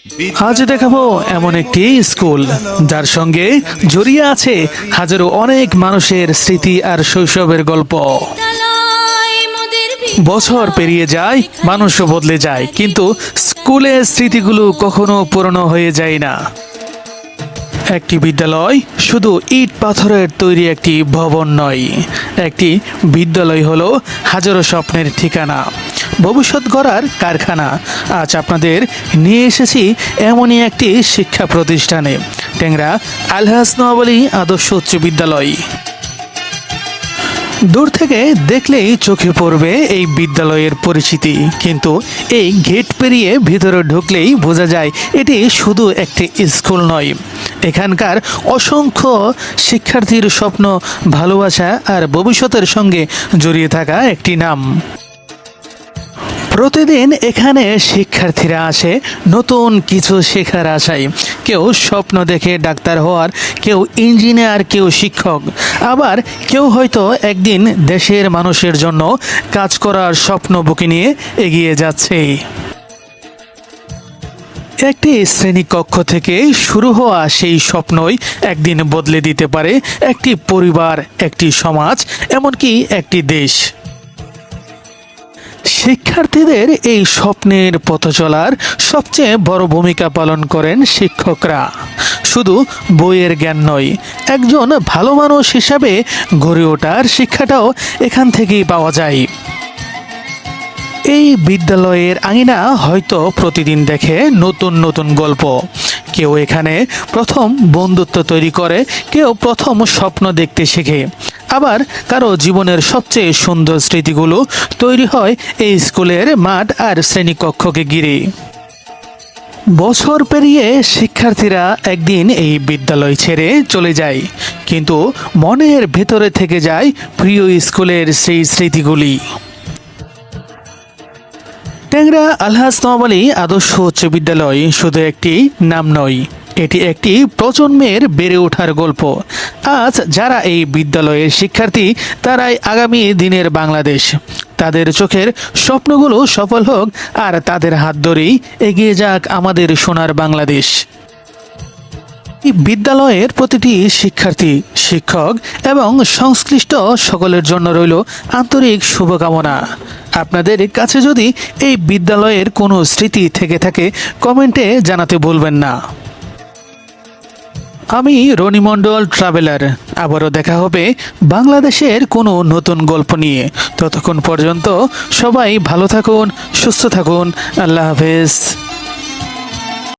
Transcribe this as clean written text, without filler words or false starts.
আজ দেখাবো এমন একটি স্কুল যার সঙ্গে জড়িয়ে আছে হাজারো অনেক মানুষের স্মৃতি আর শৈশবের গল্প। বছর পেরিয়ে যায়, মানুষও বদলে যায়, কিন্তু স্কুলের স্মৃতিগুলো কখনো পুরনো হয়ে যায় না। একটি বিদ্যালয় শুধু ইট পাথরের তৈরি একটি ভবন নয়, একটি বিদ্যালয় হলো হাজারো স্বপ্নের ঠিকানা, ভবিষ্যৎ গড়ার কারখানা। আজ আপনাদের নিয়ে এসেছি এমনই একটি শিক্ষা প্রতিষ্ঠানে, টেংরা আলহাজ নওয়াব আলী আদর্শ উচ্চ বিদ্যালয়। দূর থেকে দেখলেই চোখে পড়বে এই বিদ্যালয়ের পরিচিতি, কিন্তু এই গেট পেরিয়ে ভিতরে ঢুকলেই বোঝা যায় এটি শুধু একটি স্কুল নয়, এখানকার অসংখ্য শিক্ষার্থীর স্বপ্ন, ভালোবাসা আর ভবিষ্যতের সঙ্গে জড়িয়ে থাকা একটি নাম। প্রতিদিন এখানে শিক্ষার্থীরা আসে নতুন কিছু শেখার আশায়। কেউ স্বপ্ন দেখে ডাক্তার হওয়ার, কেউ ইঞ্জিনিয়ার, কেউ শিক্ষক, আবার কেউ হয়তো একদিন দেশের মানুষের জন্য কাজ করার স্বপ্ন বুকে নিয়ে এগিয়ে যাচ্ছে। একটি শ্রেণীকক্ষ থেকে শুরু হওয়া সেই স্বপ্নই একদিন বদলে দিতে পারে একটি পরিবার, একটি সমাজ, এমনকি একটি দেশ। শিক্ষার্থীদের এই স্বপ্নের পথ চলার সবচেয়ে বড় ভূমিকা পালন করেন শিক্ষকরা। শুধু বইয়ের জ্ঞান নয়, একজন ভালো মানুষ হিসাবে গড়ে ওঠার শিক্ষাটাও এখান থেকেই পাওয়া যায়। এই বিদ্যালয়ের আঙিনা হয়তো প্রতিদিন দেখে নতুন নতুন গল্প। কেউ এখানে প্রথম বন্ধুত্ব তৈরি করে, কেউ প্রথম স্বপ্ন দেখতে শেখে, আবার কারো জীবনের সবচেয়ে সুন্দর স্মৃতিগুলো তৈরি হয় এই স্কুলের মাঠ আর শ্রেণীকক্ষকে ঘিরে। বছর পেরিয়ে শিক্ষার্থীরা একদিন এই বিদ্যালয় ছেড়ে চলে যায়, কিন্তু মনের ভেতরে থেকে যায় প্রিয় স্কুলের সেই স্মৃতিগুলি। টেংরা আলহাজ নওয়াব আলী আদর্শ উচ্চ বিদ্যালয় শুধু একটি নাম নয়, এটি একটি প্রজন্মের বেড়ে ওঠার গল্প। আজ যারা এই বিদ্যালয়ের শিক্ষার্থী, তারাই আগামী দিনের বাংলাদেশ। তাদের চোখের স্বপ্নগুলো সফল হোক, আর তাদের হাত ধরেই এগিয়ে যাক আমাদের সোনার বাংলাদেশ। বিদ্যালয়ের প্রতিটি শিক্ষার্থী, শিক্ষক এবং সংশ্লিষ্ট সকলের জন্য রইল আন্তরিক শুভকামনা। আপনাদের কাছে যদি এই বিদ্যালয়ের কোনো স্মৃতি থেকে থাকে, কমেন্টে জানাতে ভুলবেন না। আমি রনি মণ্ডল ট্রাভেলার, আবারও দেখা হবে বাংলাদেশের কোনো নতুন গল্প নিয়ে। ততক্ষণ পর্যন্ত সবাই ভালো থাকুন, সুস্থ থাকুন। আল্লাহ হাফেজ।